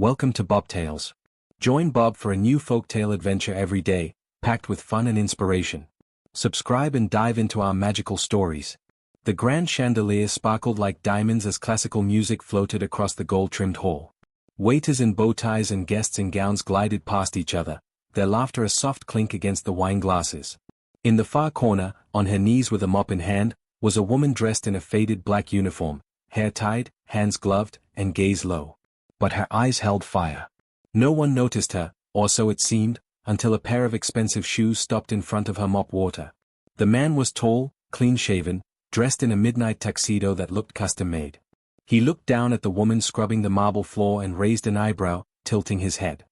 Welcome to Bob Tales. Join Bob for a new folktale adventure every day, packed with fun and inspiration. Subscribe and dive into our magical stories. The grand chandelier sparkled like diamonds as classical music floated across the gold-trimmed hall. Waiters in bow ties and guests in gowns glided past each other, their laughter a soft clink against the wine glasses. In the far corner, on her knees with a mop in hand, was a woman dressed in a faded black uniform, hair tied, hands gloved, and gaze low. But her eyes held fire. No one noticed her, or so it seemed, until a pair of expensive shoes stopped in front of her mop water. The man was tall, clean-shaven, dressed in a midnight tuxedo that looked custom-made. He looked down at the woman scrubbing the marble floor and raised an eyebrow, tilting his head.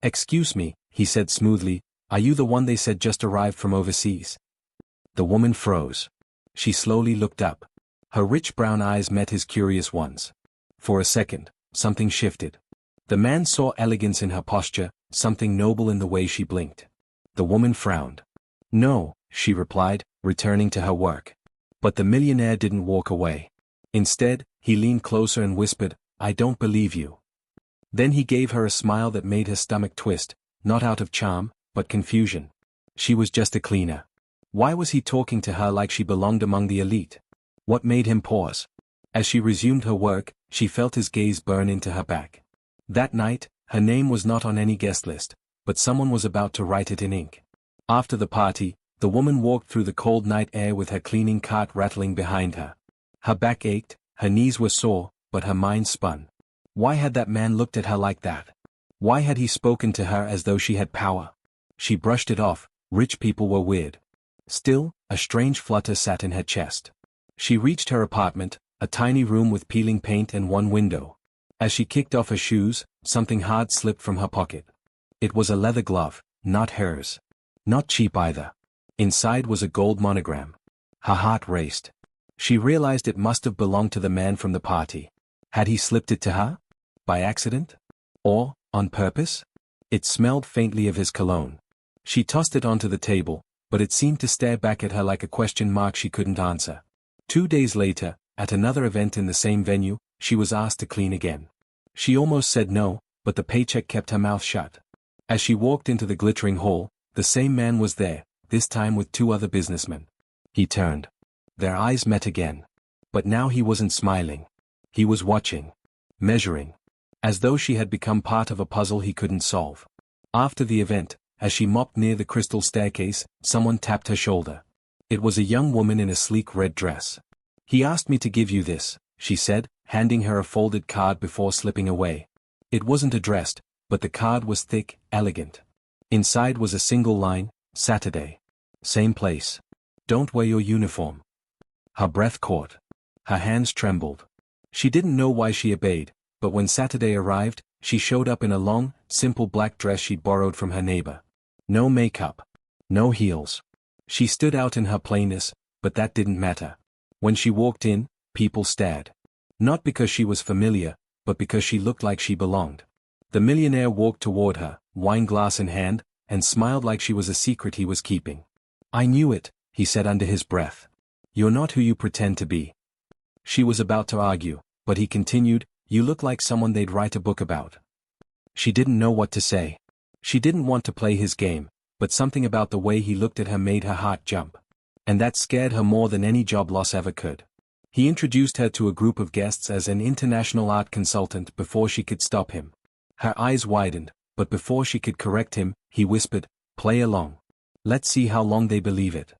"Excuse me," he said smoothly, "are you the one they said just arrived from overseas?" The woman froze. She slowly looked up. Her rich brown eyes met his curious ones. For a second, something shifted. The man saw elegance in her posture, something noble in the way she blinked. The woman frowned. "No," she replied, returning to her work. But the millionaire didn't walk away. Instead, he leaned closer and whispered, "I don't believe you." Then he gave her a smile that made her stomach twist, not out of charm, but confusion. She was just a cleaner. Why was he talking to her like she belonged among the elite? What made him pause? As she resumed her work, she felt his gaze burn into her back. That night, her name was not on any guest list, but someone was about to write it in ink. After the party, the woman walked through the cold night air with her cleaning cart rattling behind her. Her back ached, her knees were sore, but her mind spun. Why had that man looked at her like that? Why had he spoken to her as though she had power? She brushed it off. Rich people were weird. Still, a strange flutter sat in her chest. She reached her apartment, a tiny room with peeling paint and one window. As she kicked off her shoes, something hard slipped from her pocket. It was a leather glove, not hers. Not cheap either. Inside was a gold monogram. Her heart raced. She realized it must have belonged to the man from the party. Had he slipped it to her? By accident? Or, on purpose? It smelled faintly of his cologne. She tossed it onto the table, but it seemed to stare back at her like a question mark she couldn't answer. 2 days later, at another event in the same venue, she was asked to clean again. She almost said no, but the paycheck kept her mouth shut. As she walked into the glittering hall, the same man was there, this time with 2 other businessmen. He turned. Their eyes met again. But now he wasn't smiling. He was watching. Measuring. As though she had become part of a puzzle he couldn't solve. After the event, as she mopped near the crystal staircase, someone tapped her shoulder. It was a young woman in a sleek red dress. "He asked me to give you this," she said, handing her a folded card before slipping away. It wasn't addressed, but the card was thick, elegant. Inside was a single line, "Saturday. Same place. Don't wear your uniform." Her breath caught. Her hands trembled. She didn't know why she obeyed, but when Saturday arrived, she showed up in a long, simple black dress she'd borrowed from her neighbor. No makeup. No heels. She stood out in her plainness, but that didn't matter. When she walked in, people stared. Not because she was familiar, but because she looked like she belonged. The millionaire walked toward her, wine glass in hand, and smiled like she was a secret he was keeping. "I knew it," he said under his breath. "You're not who you pretend to be." She was about to argue, but he continued, "You look like someone they'd write a book about." She didn't know what to say. She didn't want to play his game, but something about the way he looked at her made her heart jump. And that scared her more than any job loss ever could. He introduced her to a group of guests as an international art consultant before she could stop him. Her eyes widened, but before she could correct him, he whispered, "Play along. Let's see how long they believe it."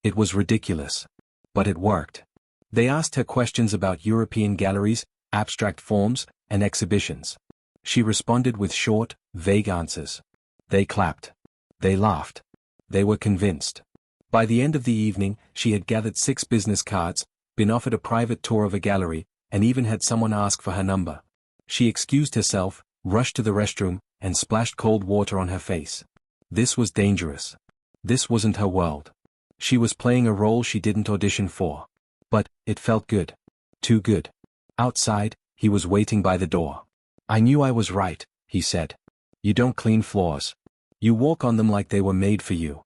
It was ridiculous. But it worked. They asked her questions about European galleries, abstract forms, and exhibitions. She responded with short, vague answers. They clapped. They laughed. They were convinced. By the end of the evening, she had gathered 6 business cards, been offered a private tour of a gallery, and even had someone ask for her number. She excused herself, rushed to the restroom, and splashed cold water on her face. This was dangerous. This wasn't her world. She was playing a role she didn't audition for. But, it felt good. Too good. Outside, he was waiting by the door. "I knew I was right," he said. "You don't clean floors. You walk on them like they were made for you."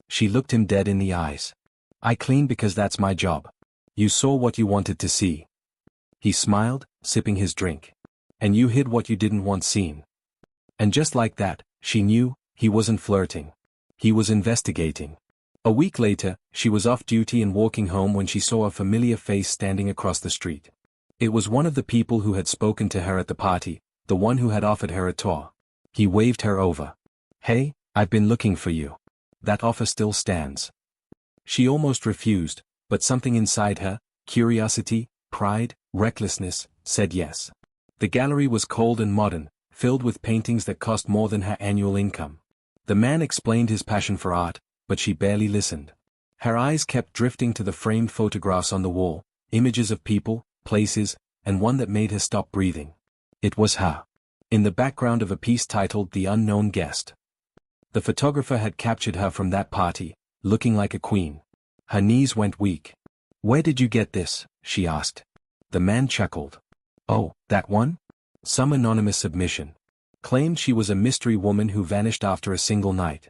She looked him dead in the eyes. "I clean because that's my job. You saw what you wanted to see." He smiled, sipping his drink. And you hid what you didn't want seen. And just like that, she knew, he wasn't flirting. He was investigating. A week later, she was off duty and walking home when she saw a familiar face standing across the street. It was one of the people who had spoken to her at the party, the one who had offered her a tour. He waved her over. "Hey, I've been looking for you. That offer still stands." She almost refused, but something inside her, curiosity, pride, recklessness, said yes. The gallery was cold and modern, filled with paintings that cost more than her annual income. The man explained his passion for art, but she barely listened. Her eyes kept drifting to the framed photographs on the wall, images of people, places, and one that made her stop breathing. It was her. In the background of a piece titled The Unknown Guest. The photographer had captured her from that party, looking like a queen. Her knees went weak. "Where did you get this?" she asked. The man chuckled. "Oh, that one?" Some anonymous submission. Claimed she was a mystery woman who vanished after a single night.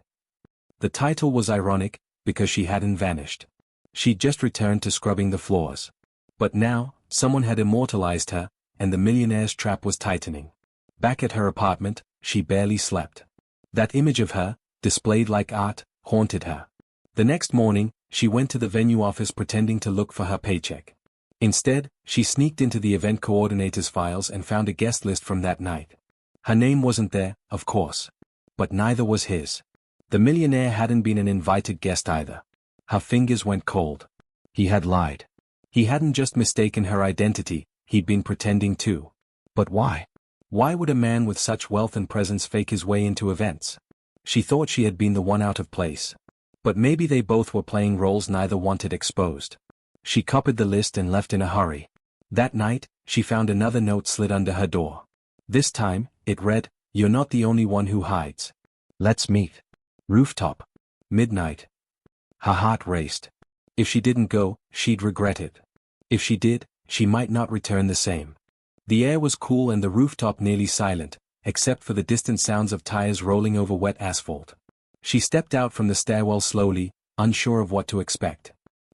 The title was ironic, because she hadn't vanished. She'd just returned to scrubbing the floors. But now, someone had immortalized her, and the millionaire's trap was tightening. Back at her apartment, she barely slept. That image of her, displayed like art, haunted her. The next morning, she went to the venue office pretending to look for her paycheck. Instead, she sneaked into the event coordinator's files and found a guest list from that night. Her name wasn't there, of course. But neither was his. The millionaire hadn't been an invited guest either. Her fingers went cold. He had lied. He hadn't just mistaken her identity, he'd been pretending too. But why? Why would a man with such wealth and presence fake his way into events? She thought she had been the one out of place. But maybe they both were playing roles neither wanted exposed. She copied the list and left in a hurry. That night, she found another note slid under her door. This time, it read, "You're not the only one who hides. Let's meet. Rooftop. Midnight." Her heart raced. If she didn't go, she'd regret it. If she did, she might not return the same. The air was cool and the rooftop nearly silent, except for the distant sounds of tires rolling over wet asphalt. She stepped out from the stairwell slowly, unsure of what to expect.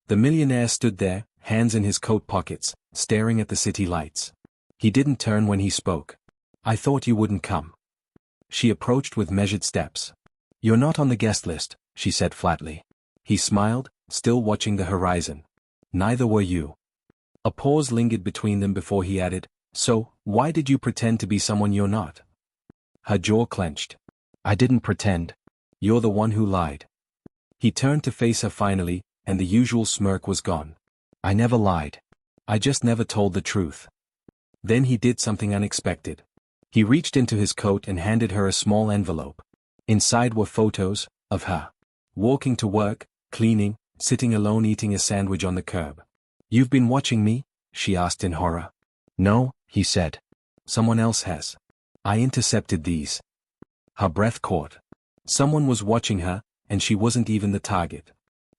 The millionaire stood there, hands in his coat pockets, staring at the city lights. He didn't turn when he spoke. "I thought you wouldn't come." She approached with measured steps. "You're not on the guest list," she said flatly. He smiled, still watching the horizon. "Neither were you." A pause lingered between them before he added, "So, why did you pretend to be someone you're not?" Her jaw clenched. "I didn't pretend. You're the one who lied." He turned to face her finally, and the usual smirk was gone. "I never lied. I just never told the truth." Then he did something unexpected. He reached into his coat and handed her a small envelope. Inside were photos, of her. Walking to work, cleaning, sitting alone eating a sandwich on the curb. "You've been watching me?" she asked in horror. "No," he said. "Someone else has. I intercepted these." Her breath caught. Someone was watching her, and she wasn't even the target.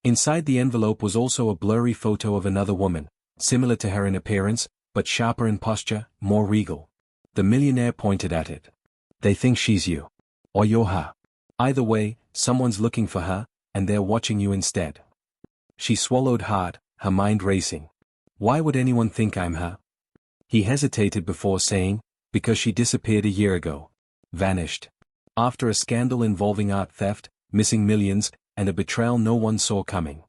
Inside the envelope was also a blurry photo of another woman, similar to her in appearance, but sharper in posture, more regal. The millionaire pointed at it. "They think she's you. Or you're her. Either way, someone's looking for her, and they're watching you instead." She swallowed hard, her mind racing. Why would anyone think I'm her? He hesitated before saying, "Because she disappeared a year ago. Vanished. After a scandal involving art theft, missing millions, and a betrayal no one saw coming."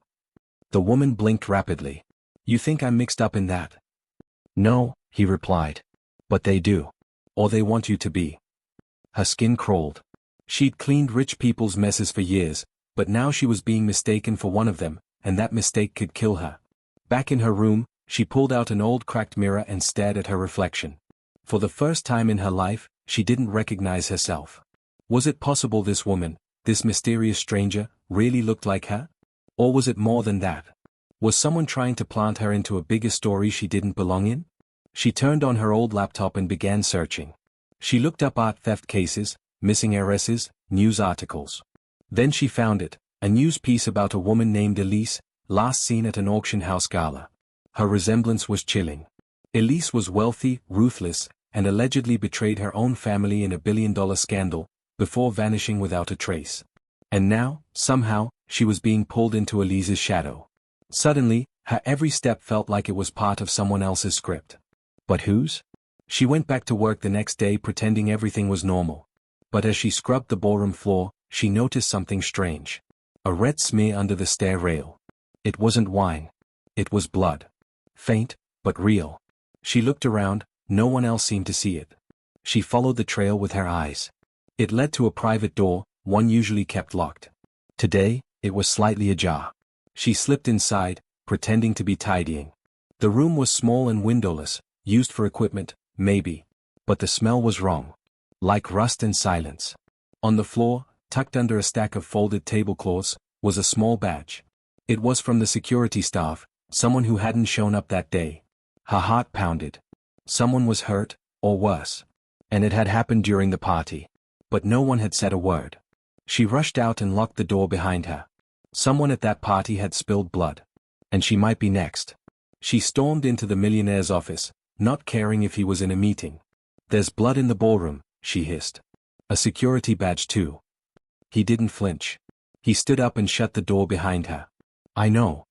The woman blinked rapidly. "You think I'm mixed up in that?" "No," he replied. "But they do. Or they want you to be." Her skin crawled. She'd cleaned rich people's messes for years, but now she was being mistaken for one of them, and that mistake could kill her. Back in her room, she pulled out an old cracked mirror and stared at her reflection. For the first time in her life, she didn't recognize herself. Was it possible this woman, this mysterious stranger, really looked like her? Or was it more than that? Was someone trying to plant her into a bigger story she didn't belong in? She turned on her old laptop and began searching. She looked up art theft cases, missing heiresses, news articles. Then she found it, a news piece about a woman named Elise, last seen at an auction house gala. Her resemblance was chilling. Elise was wealthy, ruthless, and allegedly betrayed her own family in a billion-dollar scandal, before vanishing without a trace. And now, somehow, she was being pulled into Elise's shadow. Suddenly, her every step felt like it was part of someone else's script. But whose? She went back to work the next day pretending everything was normal. But as she scrubbed the ballroom floor, she noticed something strange. A red smear under the stair rail. It wasn't wine. It was blood. Faint, but real. She looked around, no one else seemed to see it. She followed the trail with her eyes. It led to a private door, one usually kept locked. Today, it was slightly ajar. She slipped inside, pretending to be tidying. The room was small and windowless, used for equipment, maybe. But the smell was wrong. Like rust and silence. On the floor, tucked under a stack of folded tablecloths, was a small badge. It was from the security staff, someone who hadn't shown up that day. Her heart pounded. Someone was hurt, or worse. And it had happened during the party. But no one had said a word. She rushed out and locked the door behind her. Someone at that party had spilled blood. And she might be next. She stormed into the millionaire's office, not caring if he was in a meeting. "There's blood in the ballroom," she hissed. "A security badge too." He didn't flinch. He stood up and shut the door behind her. "I know."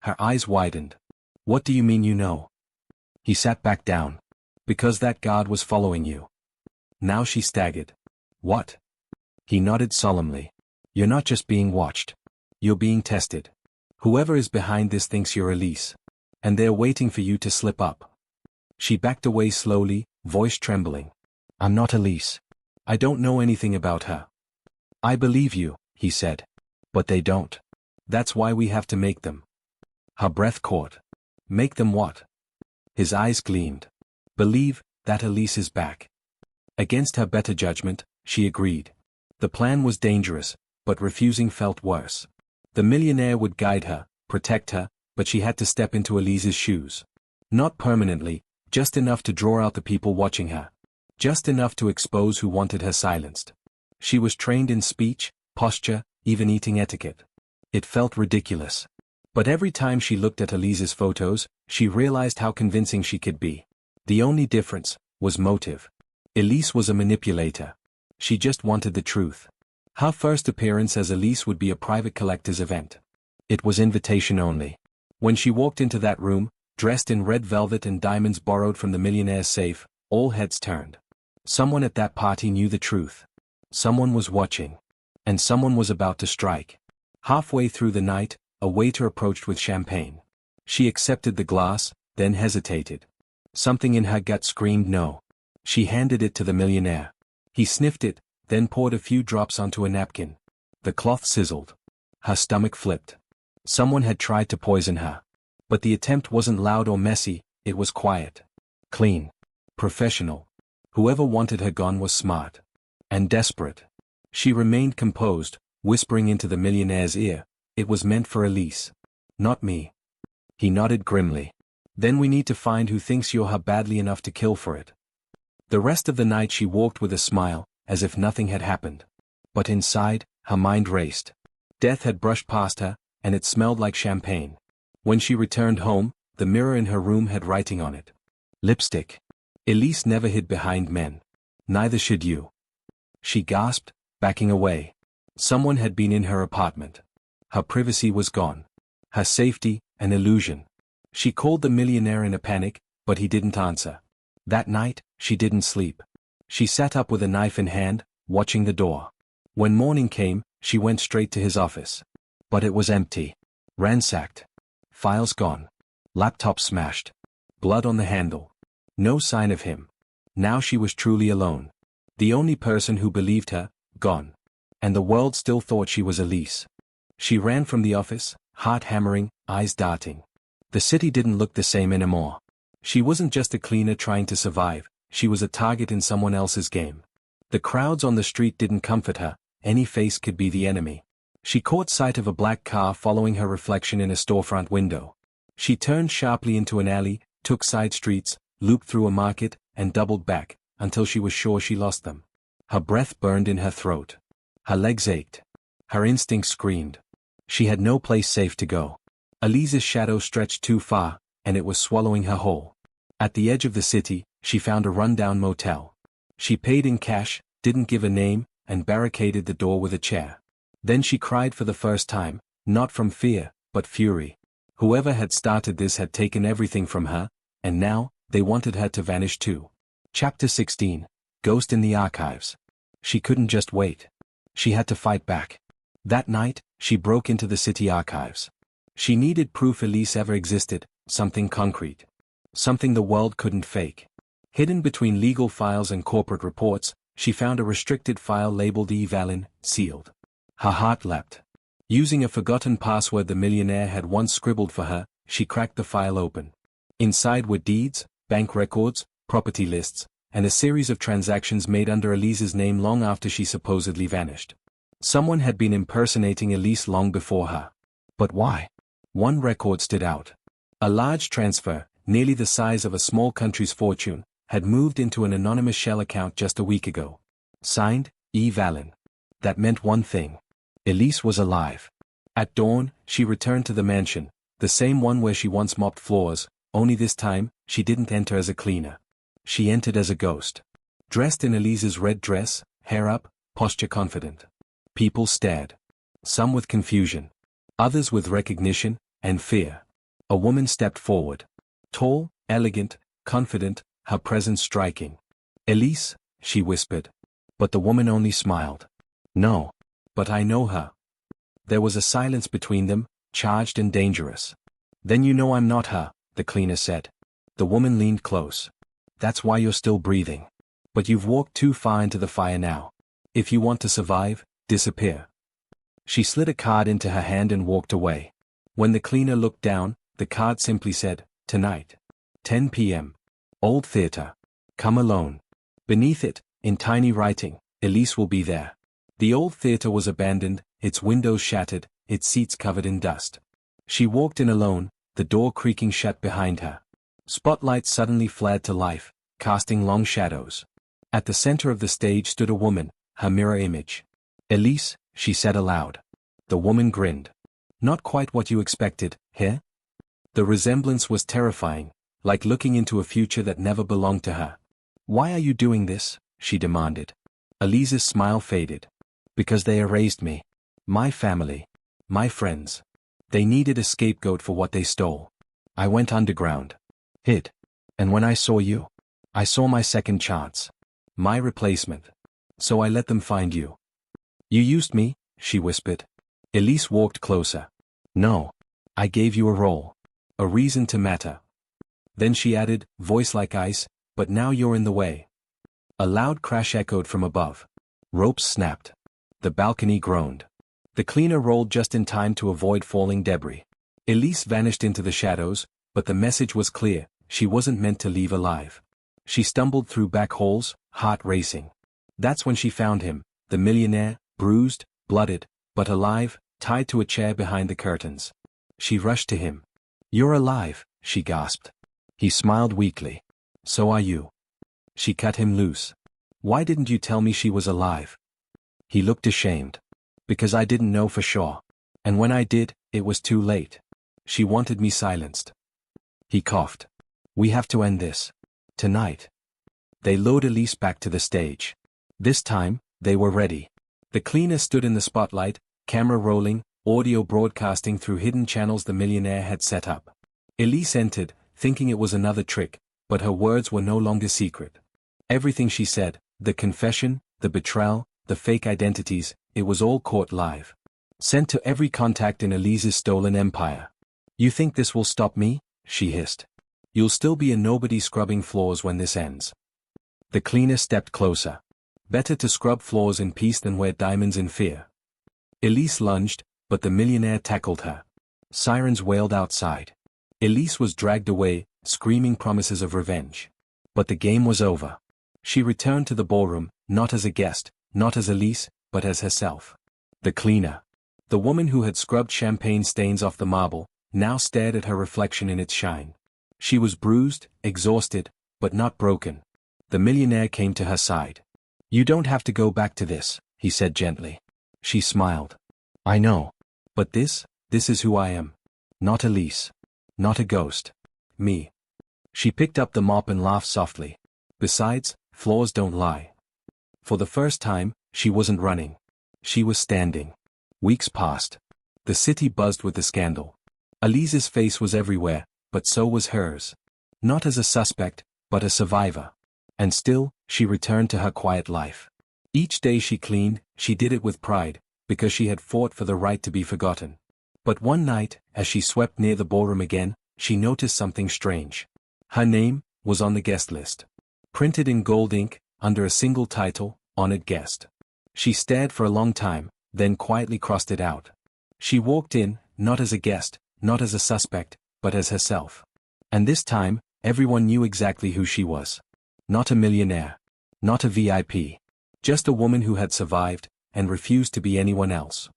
Her eyes widened. "What do you mean you know?" He sat back down. "Because that guard was following you." Now she staggered. "What?" He nodded solemnly. "You're not just being watched. You're being tested. Whoever is behind this thinks you're Elise. And they're waiting for you to slip up." She backed away slowly, voice trembling. "I'm not Elise. I don't know anything about her." "I believe you," he said. "But they don't. That's why we have to make them." Her breath caught. "Make them what?" His eyes gleamed. "Believe that Elise is back." Against her better judgment, she agreed. The plan was dangerous, but refusing felt worse. The millionaire would guide her, protect her, but she had to step into Elise's shoes. Not permanently, just enough to draw out the people watching her. Just enough to expose who wanted her silenced. She was trained in speech, posture, even eating etiquette. It felt ridiculous. But every time she looked at Elise's photos, she realized how convincing she could be. The only difference was motive. Elise was a manipulator. She just wanted the truth. Her first appearance as Elise would be a private collector's event. It was invitation only. When she walked into that room, dressed in red velvet and diamonds borrowed from the millionaire's safe, all heads turned. Someone at that party knew the truth. Someone was watching. And someone was about to strike. Halfway through the night, a waiter approached with champagne. She accepted the glass, then hesitated. Something in her gut screamed no. She handed it to the millionaire. He sniffed it, then poured a few drops onto a napkin. The cloth sizzled. Her stomach flipped. Someone had tried to poison her. But the attempt wasn't loud or messy, it was quiet. Clean. Professional. Whoever wanted her gone was smart. And desperate. She remained composed, whispering into the millionaire's ear, "It was meant for Elise. Not me." He nodded grimly. "Then we need to find who thinks you're her badly enough to kill for it." The rest of the night she walked with a smile, as if nothing had happened. But inside, her mind raced. Death had brushed past her, and it smelled like champagne. When she returned home, the mirror in her room had writing on it. Lipstick. Elise never hid behind men. Neither should you. She gasped, backing away. Someone had been in her apartment. Her privacy was gone. Her safety, an illusion. She called the millionaire in a panic, but he didn't answer. That night, she didn't sleep. She sat up with a knife in hand, watching the door. When morning came, she went straight to his office. But it was empty. Ransacked. Files gone. Laptop smashed. Blood on the handle. No sign of him. Now she was truly alone. The only person who believed her, gone. And the world still thought she was Elise. She ran from the office, heart hammering, eyes darting. The city didn't look the same anymore. She wasn't just a cleaner trying to survive, she was a target in someone else's game. The crowds on the street didn't comfort her, any face could be the enemy. She caught sight of a black car following her reflection in a storefront window. She turned sharply into an alley, took side streets, looped through a market, and doubled back, until she was sure she lost them. Her breath burned in her throat. Her legs ached. Her instincts screamed. She had no place safe to go. Elise's shadow stretched too far, and it was swallowing her whole. At the edge of the city, she found a rundown motel. She paid in cash, didn't give a name, and barricaded the door with a chair. Then she cried for the first time, not from fear, but fury. Whoever had started this had taken everything from her, and now, they wanted her to vanish too. Chapter 16. Ghost in the Archives. She couldn't just wait. She had to fight back. That night, she broke into the city archives. She needed proof Elise ever existed, something concrete. Something the world couldn't fake. Hidden between legal files and corporate reports, she found a restricted file labeled E. Valin, sealed. Her heart leapt. Using a forgotten password the millionaire had once scribbled for her, she cracked the file open. Inside were deeds, bank records, property lists, and a series of transactions made under Elise's name long after she supposedly vanished. Someone had been impersonating Elise long before her. But why? One record stood out. A large transfer, nearly the size of a small country's fortune, had moved into an anonymous shell account just a week ago. Signed, E. Valin. That meant one thing. Elise was alive. At dawn, she returned to the mansion, the same one where she once mopped floors, only this time, she didn't enter as a cleaner. She entered as a ghost. Dressed in Elise's red dress, hair up, posture confident. People stared. Some with confusion. Others with recognition and fear. A woman stepped forward. Tall, elegant, confident, her presence striking. "Elise," she whispered. But the woman only smiled. "No. But I know her." There was a silence between them, charged and dangerous. "Then you know I'm not her," the cleaner said. The woman leaned close. "That's why you're still breathing. But you've walked too far into the fire now. If you want to survive, disappear." She slid a card into her hand and walked away. When the cleaner looked down, the card simply said, "Tonight. 10 p.m. Old Theater. Come alone." Beneath it, in tiny writing, "Elise will be there." The old theater was abandoned, its windows shattered, its seats covered in dust. She walked in alone, the door creaking shut behind her. Spotlights suddenly flared to life, casting long shadows. At the center of the stage stood a woman, her mirror image. "Elise," she said aloud. The woman grinned. "Not quite what you expected, eh?" The resemblance was terrifying, like looking into a future that never belonged to her. "Why are you doing this?" she demanded. Elise's smile faded. "Because they erased me. My family. My friends. They needed a scapegoat for what they stole. I went underground. Hid. And when I saw you, I saw my second chance. My replacement. So I let them find you." "You used me," she whispered. Elise walked closer. "No. I gave you a role. A reason to matter." Then she added, voice like ice, "But now you're in the way." A loud crash echoed from above. Ropes snapped. The balcony groaned. The cleaner rolled just in time to avoid falling debris. Elise vanished into the shadows, but the message was clear, she wasn't meant to leave alive. She stumbled through back halls, heart racing. That's when she found him, the millionaire, bruised, blooded, but alive, tied to a chair behind the curtains. She rushed to him. "You're alive," she gasped. He smiled weakly. "So are you." She cut him loose. "Why didn't you tell me she was alive?" He looked ashamed. "Because I didn't know for sure. And when I did, it was too late. She wanted me silenced." He coughed. "We have to end this. Tonight." They lured Elise back to the stage. This time, they were ready. The cleaner stood in the spotlight, camera rolling, audio broadcasting through hidden channels the millionaire had set up. Elise entered, thinking it was another trick, but her words were no longer secret. Everything she said, the confession, the betrayal, the fake identities, it was all caught live. Sent to every contact in Elise's stolen empire. "You think this will stop me?" she hissed. "You'll still be a nobody scrubbing floors when this ends." The cleaner stepped closer. Better to scrub floors in peace than wear diamonds in fear. Elise lunged, but the millionaire tackled her. Sirens wailed outside. Elise was dragged away, screaming promises of revenge. But the game was over. She returned to the ballroom, not as a guest, not as Elise, but as herself. The cleaner. The woman who had scrubbed champagne stains off the marble, now stared at her reflection in its shine. She was bruised, exhausted, but not broken. The millionaire came to her side. "You don't have to go back to this," he said gently. She smiled. "I know. But this is who I am. Not Elise. Not a ghost. Me." She picked up the mop and laughed softly. Besides, floors don't lie. For the first time, she wasn't running. She was standing. Weeks passed. The city buzzed with the scandal. Elise's face was everywhere, but so was hers. Not as a suspect, but a survivor. And still, she returned to her quiet life. Each day she cleaned, she did it with pride, because she had fought for the right to be forgotten. But one night, as she swept near the ballroom again, she noticed something strange. Her name was on the guest list. Printed in gold ink, under a single title, Honored Guest. She stared for a long time, then quietly crossed it out. She walked in, not as a guest, not as a suspect, but as herself. And this time, everyone knew exactly who she was. Not a millionaire. Not a VIP. Just a woman who had survived, and refused to be anyone else.